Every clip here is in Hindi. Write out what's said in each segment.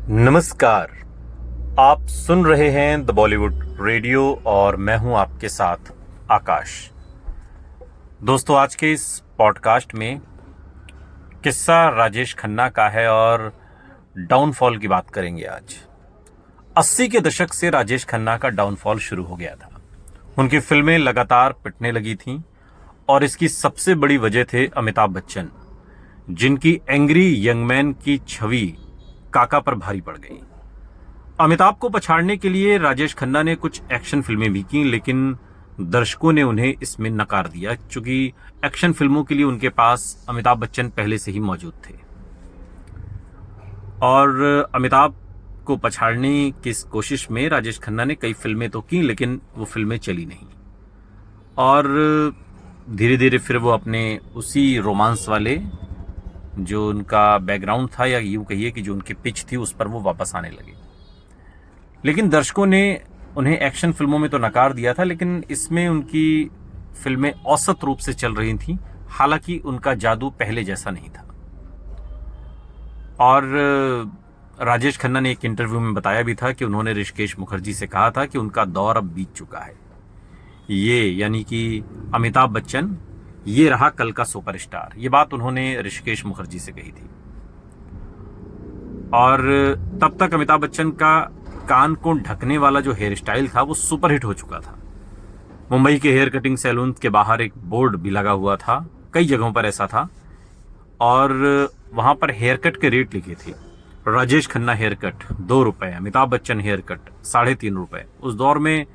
नमस्कार। आप सुन रहे हैं द बॉलीवुड रेडियो और मैं हूं आपके साथ आकाश। दोस्तों, आज के इस पॉडकास्ट में किस्सा राजेश खन्ना का है और डाउनफॉल की बात करेंगे। आज 80 के दशक से राजेश खन्ना का डाउनफॉल शुरू हो गया था। उनकी फिल्में लगातार पिटने लगी थीं और इसकी सबसे बड़ी वजह थे अमिताभ बच्चन, जिनकी एंग्री यंग मैन की छवि काका पर भारी पड़ गई। अमिताभ को पछाड़ने के लिए राजेश खन्ना ने कुछ एक्शन फिल्में भी की, लेकिन दर्शकों ने उन्हें इसमें नकार दिया, क्योंकि एक्शन फिल्मों के लिए उनके पास अमिताभ बच्चन पहले से ही मौजूद थे। और अमिताभ को पछाड़ने की इस कोशिश में राजेश खन्ना ने कई फिल्में तो की, लेकिन वो फिल्में चली नहीं। और धीरे धीरे फिर वो अपने उसी रोमांस वाले जो उनका बैकग्राउंड था, या यूं कहिए कि जो उनकी पिच थी, उस पर वो वापस आने लगे। लेकिन दर्शकों ने उन्हें एक्शन फिल्मों में तो नकार दिया था, लेकिन इसमें उनकी फिल्में औसत रूप से चल रही थीं। हालांकि उनका जादू पहले जैसा नहीं था। और राजेश खन्ना ने एक इंटरव्यू में बताया भी था कि उन्होंने ऋषिकेश मुखर्जी से कहा था कि उनका दौर अब बीत चुका है। ये यानी कि अमिताभ बच्चन ये रहा कल का सुपरस्टार। ये बात उन्होंने ऋषिकेश मुखर्जी से कही थी। और तब तक अमिताभ बच्चन का कान को ढकने वाला जो हेयर स्टाइल था वो सुपरहिट हो चुका था। मुंबई के हेयर कटिंग सैलून के बाहर एक बोर्ड भी लगा हुआ था, कई जगहों पर ऐसा था, और वहां पर हेयर कट के रेट लिखे थे। राजेश खन्ना हेयर कट 2 रुपए, अमिताभ बच्चन हेयर कट 3.5 रुपए। उस दौर में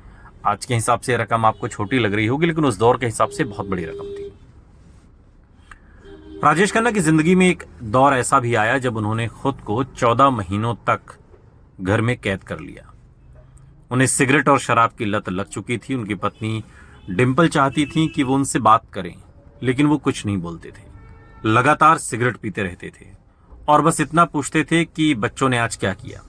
आज के हिसाब से रकम आपको छोटी लग रही होगी, लेकिन उस दौर के हिसाब से बहुत बड़ी रकम थी। राजेश खन्ना की जिंदगी में एक दौर ऐसा भी आया जब उन्होंने खुद को 14 महीनों तक घर में कैद कर लिया। उन्हें सिगरेट और शराब की लत लग चुकी थी। उनकी पत्नी डिंपल चाहती थी कि वो उनसे बात करें, लेकिन वो कुछ नहीं बोलते थे। लगातार सिगरेट पीते रहते थे और बस इतना पूछते थे कि बच्चों ने आज क्या किया।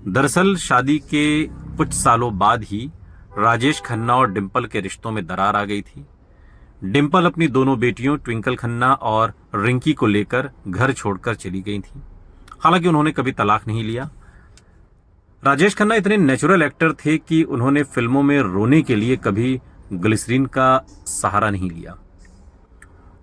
दरअसल शादी के कुछ सालों बाद ही राजेश खन्ना और डिंपल के रिश्तों में दरार आ गई थी। डिंपल अपनी दोनों बेटियों ट्विंकल खन्ना और रिंकी को लेकर घर छोड़कर चली गई थी। हालांकि उन्होंने कभी तलाक नहीं लिया। राजेश खन्ना इतने नेचुरल एक्टर थे कि उन्होंने फिल्मों में रोने के लिए कभी ग्लिसरीन का सहारा नहीं लिया।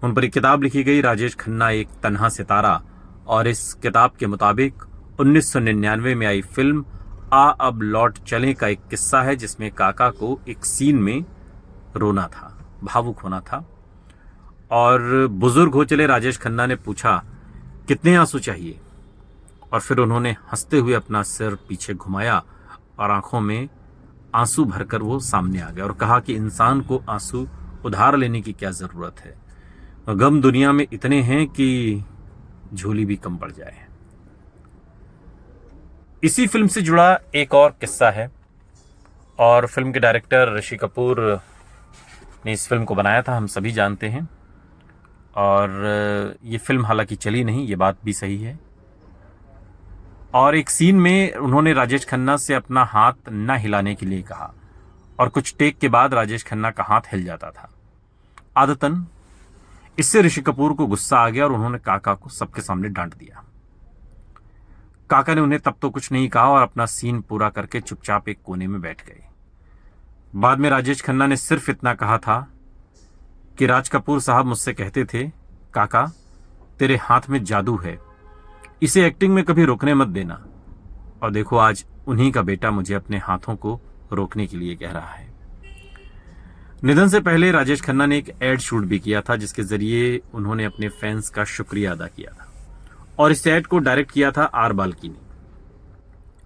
उन पर एक किताब लिखी गई, राजेश खन्ना एक तन्हा सितारा, और इस किताब के मुताबिक 1999 में आई फिल्म आ अब लौट चलें का एक किस्सा है, जिसमें काका को एक सीन में रोना था, भावुक होना था। और बुजुर्ग हो चले राजेश खन्ना ने पूछा, कितने आंसू चाहिए? और फिर उन्होंने हंसते हुए अपना सिर पीछे घुमाया और आंखों में आंसू भरकर वो सामने आ गया और कहा कि इंसान को आंसू उधार लेने की क्या जरूरत है, गम दुनिया में इतने हैं कि झोली भी कम पड़ जाए। इसी फिल्म से जुड़ा एक और किस्सा है, और फिल्म के डायरेक्टर ऋषि कपूर ने इस फिल्म को बनाया था, हम सभी जानते हैं। और ये फिल्म हालांकि चली नहीं, ये बात भी सही है। और एक सीन में उन्होंने राजेश खन्ना से अपना हाथ न हिलाने के लिए कहा, और कुछ टेक के बाद राजेश खन्ना का हाथ हिल जाता था आदतन। इससे ऋषि कपूर को गुस्सा आ गया और उन्होंने काका को सबके सामने डांट दिया। काका ने उन्हें तब तो कुछ नहीं कहा और अपना सीन पूरा करके चुपचाप एक कोने में बैठ गए। बाद में राजेश खन्ना ने सिर्फ इतना कहा था कि राज कपूर साहब मुझसे कहते थे, काका तेरे हाथ में जादू है, इसे एक्टिंग में कभी रोकने मत देना। और देखो आज उन्हीं का बेटा मुझे अपने हाथों को रोकने के लिए कह रहा है। निधन से पहले राजेश खन्ना ने एक एड शूट भी किया था, जिसके जरिए उन्होंने अपने फैंस का शुक्रिया अदा किया था, और इस एड को डायरेक्ट किया था आर बाल्की ने।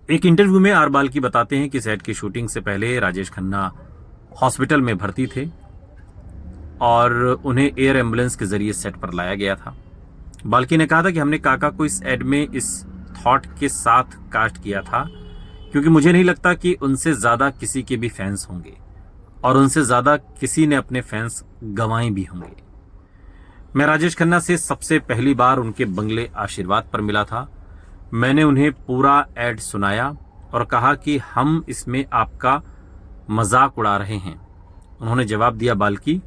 एक इंटरव्यू में आर बाल्की बताते हैं कि इस एड की शूटिंग से पहले राजेश खन्ना हॉस्पिटल में भर्ती थे और उन्हें एयर एम्बुलेंस के जरिए सेट पर लाया गया था। बाल्की ने कहा था कि हमने काका को इस एड में इस थॉट के साथ कास्ट किया था, क्योंकि मुझे नहीं लगता कि उनसे ज्यादा किसी के भी फैंस होंगे, और उनसे ज्यादा किसी ने अपने फैंस गंवाए भी होंगे। मैं राजेश खन्ना से सबसे पहली बार उनके बंगले आशीर्वाद पर मिला था। मैंने उन्हें पूरा एड सुनाया और कहा कि हम इसमें आपका मजाक उड़ा रहे हैं। उन्होंने जवाब दिया, बाल्की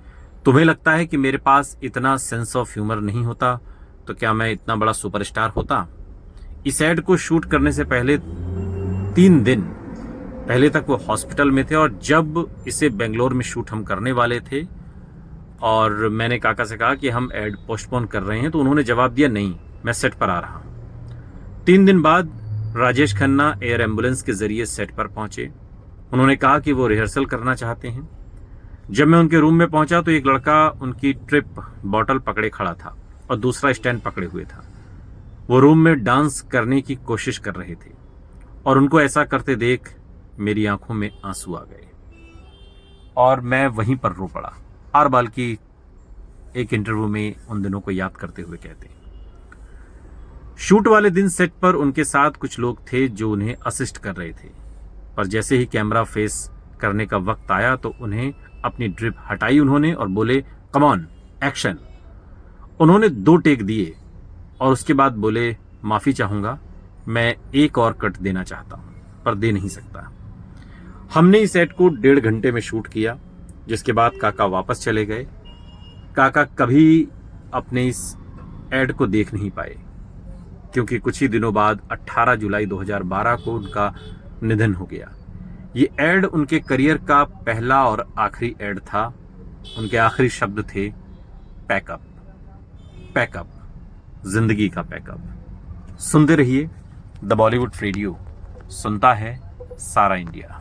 तुम्हें लगता है कि मेरे पास इतना सेंस ऑफ ह्यूमर नहीं होता तो क्या मैं इतना बड़ा सुपरस्टार होता? इस ऐड को शूट करने से पहले 3 दिन पहले तक वो हॉस्पिटल में थे, और जब इसे बेंगलोर में शूट हम करने वाले थे और मैंने काका से कहा कि हम ऐड पोस्टपोन कर रहे हैं, तो उन्होंने जवाब दिया नहीं, मैं सेट पर आ रहा हूं। 3 दिन बाद राजेश खन्ना एयर एम्बुलेंस के जरिए सेट पर पहुंचे। उन्होंने कहा कि वो रिहर्सल करना चाहते हैं। जब मैं उनके रूम में पहुंचा तो एक लड़का उनकी ट्रिप बॉटल पकड़े खड़ा था और दूसरा स्टैंड पकड़े हुए था। वो रूम में डांस करने की कोशिश कर रहे थे और उनको ऐसा करते देख मेरी आंखों में आंसू आ गए और मैं वहीं पर रो पड़ा। आर बाल्की एक इंटरव्यू में उन दिनों को याद करते हुए कहते हैं, शूट वाले दिन सेट पर उनके साथ कुछ लोग थे जो उन्हें असिस्ट कर रहे थे, पर जैसे ही कैमरा फेस करने का वक्त आया तो उन्हें अपनी ड्रिप हटाई उन्होंने और बोले, कम ऑन एक्शन। उन्होंने 2 टेक दिए और उसके बाद बोले, माफी चाहूंगा, मैं एक और कट देना चाहता हूं पर दे नहीं सकता। हमने इस एड को 1.5 घंटे में शूट किया, जिसके बाद काका वापस चले गए। काका कभी अपने इस एड को देख नहीं पाए क्योंकि कुछ ही दिनों बाद 18 जुलाई 2012 को उनका निधन हो गया। ये एड उनके करियर का पहला और आखिरी एड था। उनके आखिरी शब्द थे, पैकअप, पैकअप, जिंदगी का पैकअप। सुनते रहिए द बॉलीवुड रेडियो, सुनता है सारा इंडिया।